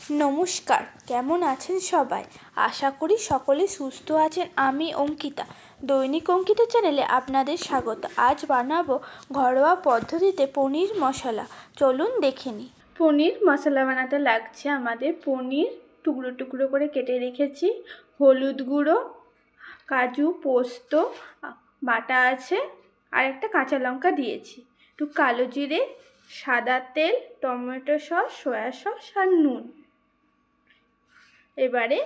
নমস্কার, কেমন আছেন সবাই? আশা করি সকলে সুস্থ আছেন। আমি অঙ্কিতা, দৈনিক অঙ্কিতা চ্যানেলে আপনাদের স্বাগত। আজ বানাবো ঘরোয়া পদ্ধতিতে পনির মশলা। চলুন দেখে নিই। পনির মশলা বানাতে লাগছে আমাদের পনির টুকরো টুকরো করে কেটে রেখেছি, হলুদ গুঁড়ো, কাজু পোস্ত বাটা আছে, আর একটা কাঁচা লঙ্কা দিয়েছি, একটু কালো জিরে, সাদা তেল, টমেটো সস, সয়া সস আর নুন। এবারে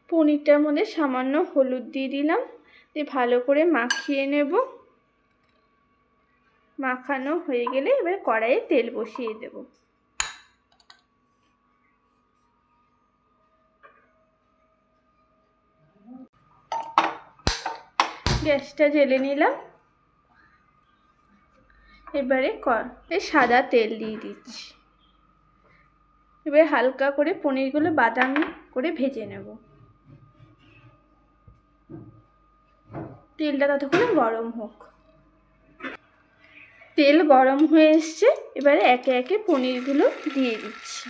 পনিরটার মধ্যে সামান্য হলুদ দিয়ে দিলাম, দিয়ে ভালো করে মাখিয়ে নেব। মাখানো হয়ে গেলে এবার কড়াইয়ে তেল বসিয়ে দেব। গ্যাসটা জ্বেলে নিলাম। এবারে সাদা তেল দিয়ে দিচ্ছি। এবার হালকা করে পনিরগুলো বাদামি করে ভেজে নেব। তেলটা ততক্ষণে গরম হোক। তেল গরম হয়ে এসছে, এবারে একে একে পনিরগুলো দিয়ে দিচ্ছি।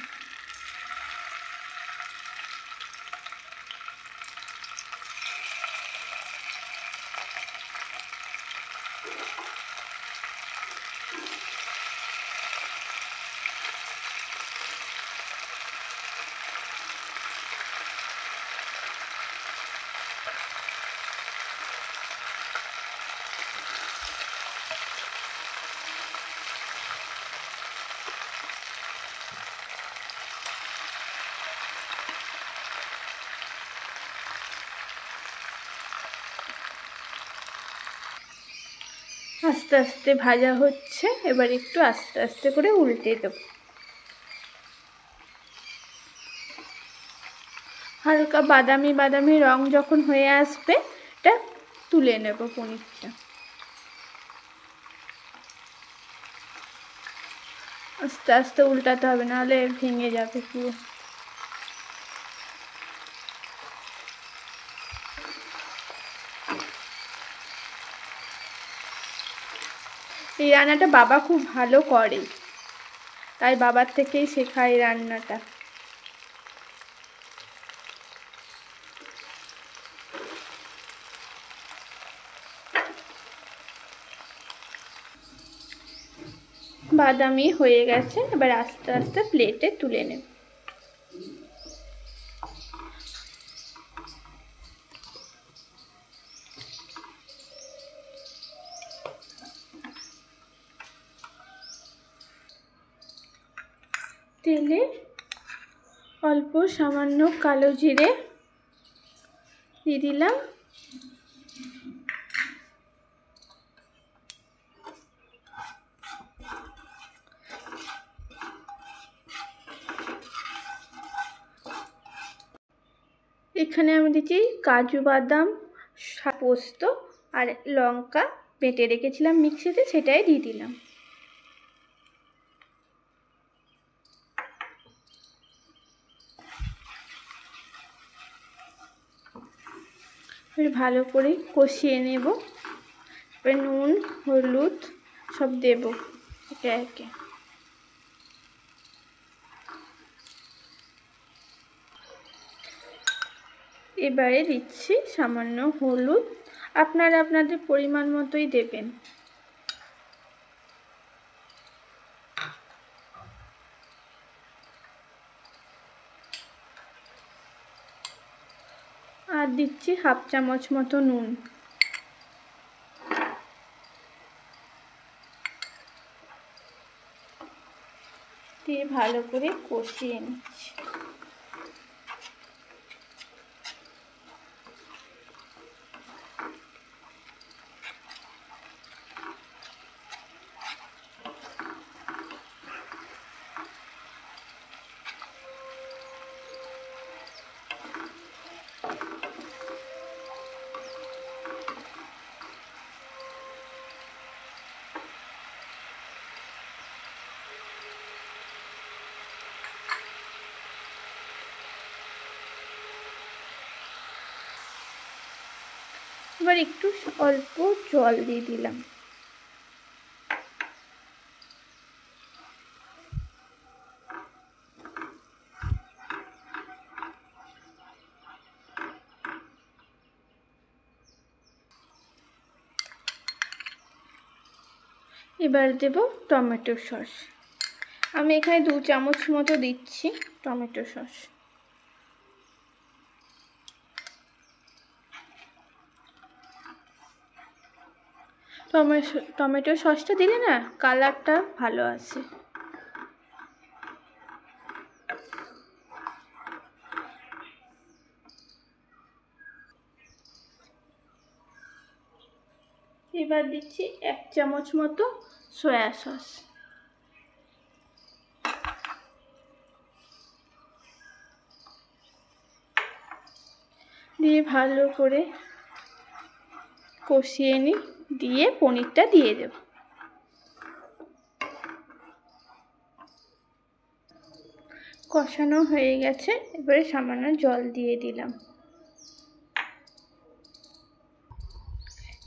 আস্তে আস্তে ভাজা হচ্ছে, এবার একটু আস্তে আস্তে করে উল্টে দেব। হালকা বাদামি বাদামি রং যখন হয়ে আসবে, এটা তুলে নেব পনিরটা। আস্তে আস্তে উল্টাতে হবে, নাহলে ভেঙে যাবে পুরো। এই রান্নাটা বাবা খুব ভালো করে, তাই বাবার থেকেই শেখা এই রান্নাটা। বাদামি হয়ে গেছে, এবার আস্তে আস্তে প্লেটে তুলে নেব। তেলে অল্প সামান্য কালো জিরে দিয়ে দিলাম। এখানে আমি দিচ্ছি কাজু বাদাম, পোস্ত আর লঙ্কা বেটে রেখেছিলাম মিক্সিতে, সেটাই দিয়ে দিলাম। ভালো করে কষিয়ে নেব। এবার নুন হলুদ সব দেব একে একে। এবারে দিচ্ছি সামান্য হলুদ, আপনারা আপনাদের পরিমাণ মতোই দেবেন। আর দিচ্ছি হাফ চামচ মতো নুন। দিয়ে ভালো করে কষিয়ে নিচ্ছি। এবার একটু অল্প জল দিয়ে দিলাম। এবার দেব টমেটো সস। আমি এখানে 2 চামচ মতো দিচ্ছি টমেটো সস। টমেটো সসটা দিলে না কালারটা ভালো আসে। এবার দিচ্ছি 1 চামচ মতো সয়া সস। দিয়ে ভালো করে কষিয়ে নিই, দিয়ে পনিরটা দিয়ে দেব। কষানো হয়ে গেছে, এবারে সামান্য জল দিয়ে দিলাম।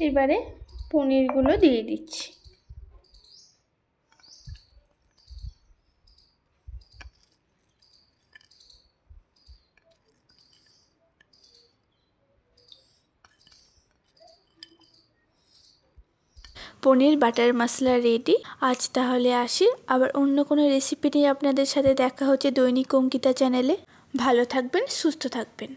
এবারে পনিরগুলো দিয়ে দিচ্ছি। পনির বাটার মশলা রেডি। আজ তাহলে আসি, আবার অন্য কোনো রেসিপি নিয়ে আপনাদের সাথে দেখা হচ্ছে দৈনিক অঙ্কিতা চ্যানেলে। ভালো থাকবেন, সুস্থ থাকবেন।